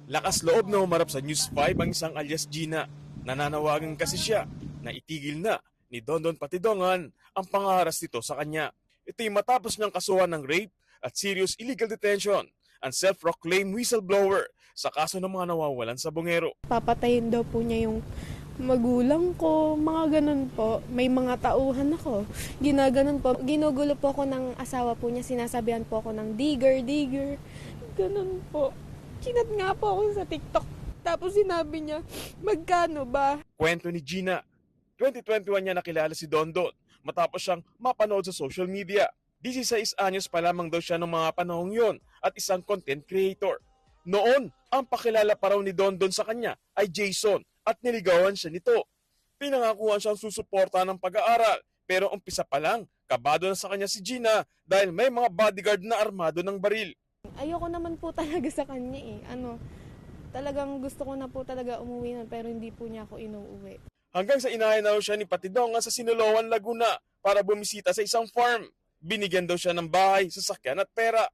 Lakas loob na humarap sa News 5 ang isang alias Gina. Nananawagan kasi siya na itigil na ni Dondon Patidongan ang pangaharas nito sa kanya. Ito'y matapos niyang kasuhan ng rape at serious illegal detention ang self-proclaimed whistleblower sa kaso ng mga nawawalan sa bungero. Papatayin daw po niya yung magulang ko, mga ganun po. May mga tauhan ako. Ginaganon po. Ginugulo po ako ng asawa po niya. Sinasabihan po ako ng digger. Ganun po. Kinat nga po ako sa TikTok. Tapos sinabi niya, magkano ba? Kwento ni Gina, 2021 niya nakilala si Dondon matapos siyang mapanood sa social media. 16 anyos pa lamang daw siya noong mga panahong yon at isang content creator. Noon, ang pakilala pa raw ni Dondon sa kanya ay Jason at niligawan siya nito. Pinangakuhan siyang susuporta ng pag-aaral pero umpisa pa lang, kabado na sa kanya si Gina dahil may mga bodyguard na armado ng baril. Ayoko naman po talaga sa kanya eh. Talagang gusto ko na po talaga umuwi nun pero hindi po niya ako inuuwi. Hanggang sa inahin na siya ni Patidongan sa Sinaloan, Laguna para bumisita sa isang farm. Binigyan daw siya ng bahay, sasakyan at pera.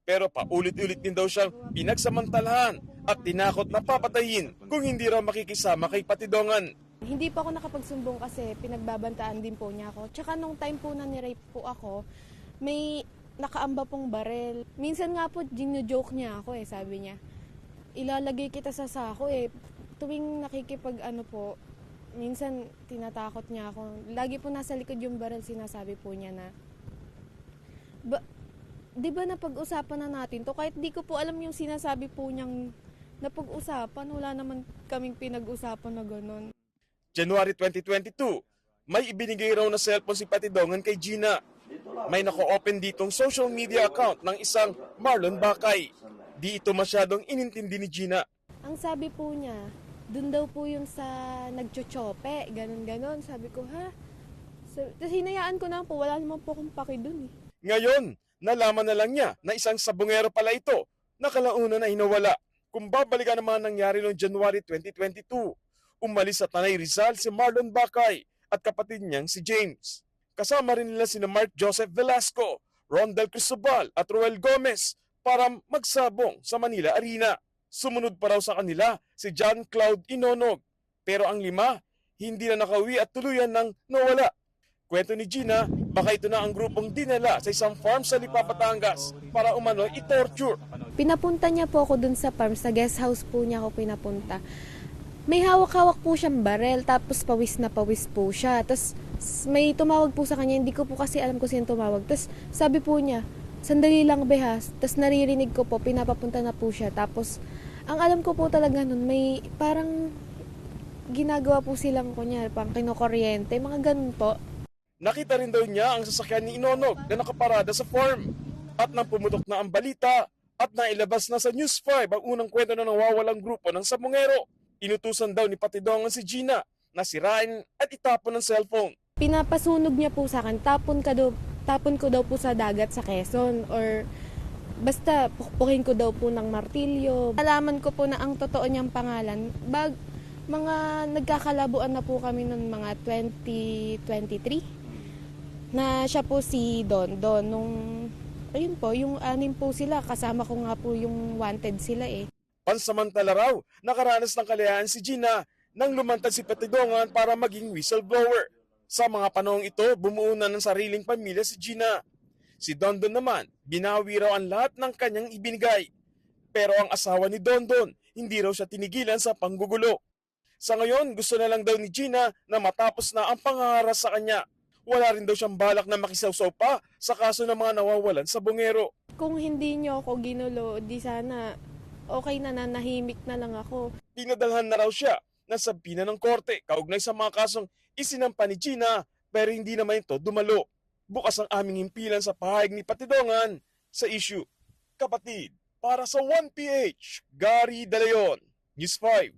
Pero paulit-ulit din daw siyang pinagsamantalahan at tinakot na papatayin kung hindi raw makikisama kay Patidongan. Hindi po ako nakapagsumbong kasi pinagbabantaan din po niya ako. Tsaka nung time po na ni-rape po ako, may nakaamba pong barel. Minsan nga po, gino-joke niya ako sabi niya. Ilalagay kita sa sako Tuwing minsan tinatakot niya ako. Lagi po nasa likod yung barel, sinasabi po niya na, di ba napag-usapan na natin to? Kahit di ko po alam yung sinasabi po niyang napag-usapan, wala naman kaming pinag-usapan na gano'n. January 2022, may ibinigay raw na cellphone si Patidongan kay Gina. May nako-open ditong social media account ng isang Marlon Bakay. Di ito masyadong inintindi ni Gina. Ang sabi po niya, dun daw po yung sa nagchochope, ganon. Sabi ko, ha? Tapos hinayaan ko na po, wala naman po akong paki dun Ngayon, nalaman na lang niya na isang sabungero pala ito na kalaunan na hinawala. Kung babalikan naman nangyari noong January 2022, umalis sa Tanay Rizal si Marlon Bakay at kapatid niyang si James. Kasama rin nila sina Mark Joseph Velasco, Rondel Cristobal at Roel Gomez para magsabong sa Manila Arena. Sumunod pa raw sa kanila si John Cloud Inonog. Pero ang 5, hindi na nakauwi at tuluyan nang nawala. Kwento ni Gina, baka ito na ang grupong dinala sa isang farm sa Lipa, Batangas para umano i-torture. Pinapunta niya po ako dun sa farm, sa guest house po niya ako pinapunta. May hawak-hawak po siyang barel, tapos pawis na pawis po siya. Tapos may tumawag po sa kanya, hindi ko po kasi alam kung sino tumawag. Tapos sabi po niya, sandali lang behas. Tapos naririnig ko po, pinapapunta na po siya. Tapos ang alam ko po talaga nun, may parang ginagawa po silang kunya, pang kinukuryente, mga ganun po. Nakita rin daw niya ang sasakyan ni Inonog na nakaparada sa farm. At nang pumutok na ang balita at nailabas na sa News 5 ang unang kwento na nawawalang grupo ng sabungero. Inutusan daw ni Patidongan si Gina na sirain at itapon ang cellphone. Pinapasunog niya po sa akin, tapon ko daw po sa dagat sa Quezon or basta pukpukin ko daw po ng martilyo. Alaman ko po na ang totoo niyang pangalan, mga nagkakalabuan na po kami noong mga 2023 na siya po si Don nung ayun po, yung 6 po sila, kasama ko nga po yung wanted sila Pansamantala raw, nakaranas ng kaliyahan si Gina nang lumantad si Patidongan para maging whistleblower. Sa mga panahong ito, bumuo na ng sariling pamilya si Gina. Si Dondon naman, binawi raw ang lahat ng kanyang ibinigay. Pero ang asawa ni Dondon, hindi raw siya tinigilan sa panggugulo. Sa ngayon, gusto na lang daw ni Gina na matapos na ang pangaharas sa kanya. Wala rin daw siyang balak na makisawsaw pa sa kaso ng mga nawawalan sa bungero. Kung hindi niyo ako ginulo, di sana okay na nanahimik na lang ako. Pinadalhan na raw siya ng sabina ng korte kaugnay sa mga kasong isinampa ni Gina pero hindi naman ito dumalo. Bukas ang aming himpilan sa pahayag ni Patidongan sa issue. Kapatid, para sa 1PH, Gary De Leon, News 5.